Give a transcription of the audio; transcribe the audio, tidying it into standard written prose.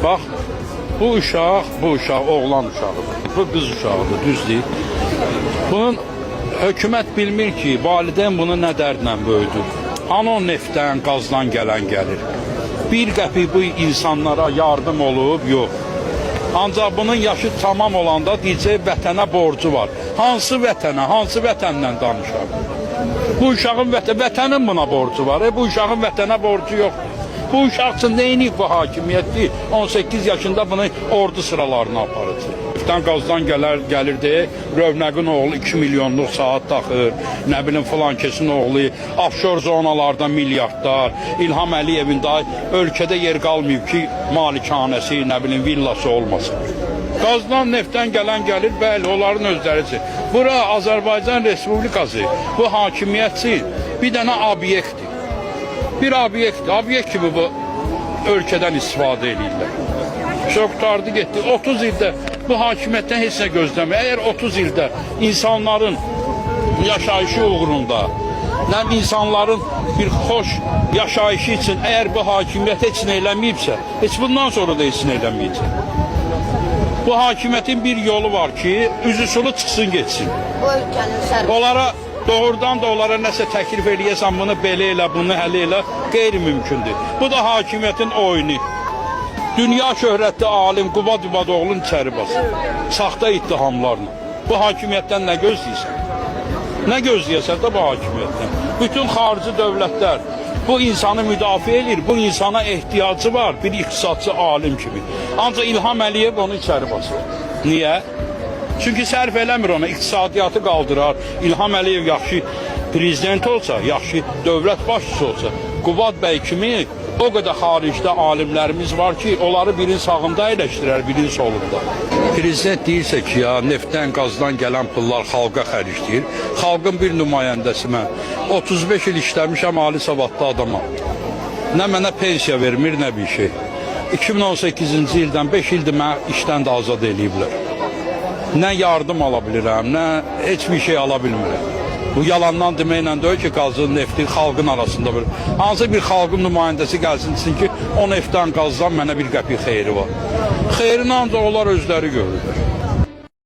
Bax, bu uşaq oğlan uşağıdır. Bu qız uşağıdır, düz deyil. Bunun hökumət bilmir ki, valideyn bunu nə dərdlə böyüdür. Hani o neftdən, qazdan gəlir. Bir qəpik bu insanlara yardım olub, yox. Ancaq bunun yaşı tamam olanda deyəcək vətənə borcu var. Hansı vətənə, hansı vətəndən danışar? Bu uşağın vətənin buna borcu var. Bu uşağın vətənə borcu yoxdur. Bu uşaq üçün neyini bu hakimiyyətdir? 18 yaşında bunu ordu sıralarına aparıcı. Qazdan gəlir deyə Rövnəqin oğlu 2 milyonluq saat taxır, nə bilim filan kesin oğlu, offshor zonalarda milyardlar, İlham Əliyevin daha ölkədə yer qalmayıb ki, malikanəsi, nə bilim villası olmasın. Qazdan, neftdən gəlir, bəli, onların özləridir. Bura Azərbaycan Respublikası, bu hakimiyyətçi bir dənə obyektdir. Bir obyekt kimi bu ölkədən istifadə edirlər. Çox qutardı getdi. 30 ildə bu hakimiyyətdən heç nə gözləmir. Əgər 30 ildə insanların yaşayışı uğrunda, insanların bir xoş yaşayışı üçün əgər bu hakimiyyət heç nə eləməyibsə, heç bundan sonra da heç nə eləməyəcək. Bu hakimiyyətin bir yolu var ki, üzü sulu çıxsın, geçsin. Doğrudan da onlara nəsə təklif eləyəsən, bunu belə elə, bunu hələ elə, qeyri-mümkündür. Bu da hakimiyyətin oyunu. Dünya şöhrətli alim Qubad İbadoğlu'nun içəri basır. Saxta ittihamlarla. Bu hakimiyyətdən nə gözləyirsən? Nə gözləyəsən də bu hakimiyyətdən? Bütün xarici dövlətlər bu insanı müdafiə edir, bu insana ehtiyacı var, bir iqtisadçı alim kimi. Ancaq İlham Əliyev onu içəri basır. Niyə? Çünki sərf eləmir ona, iqtisadiyyatı qaldırar. İlham Əliyev yaxşı prezident olsa, yaxşı dövlət başçısı olsa, Qubad bəy kimi o qədər xaricdə alimlərimiz var ki, onları birin sağında əyləşdirər, birin solunda. Prezident deyirsə ki, ya neftdən, qazdan gələn pullar xalqa xərcləyir. Xalqın bir nümayəndəsi mən. 35 il işləmişəm, ali savadlı adamam. Nə mənə pensiya vermir, nə bir şey. 2018-ci ildən 5 ildir mənə işdən də azad eləyiblər. Nə yardım ala bilirəm, nə heç bir şey ala bilmirəm. Bu yalandan deməklə deyil ki, qazın, neftin xalqın arasında bir. Hansı bir xalqın nümayəndəsi gəlsin ki, o neftdən, qazdan mənə bir qəpik xeyri var. Xeyrini ancaq onlar özləri görürlər.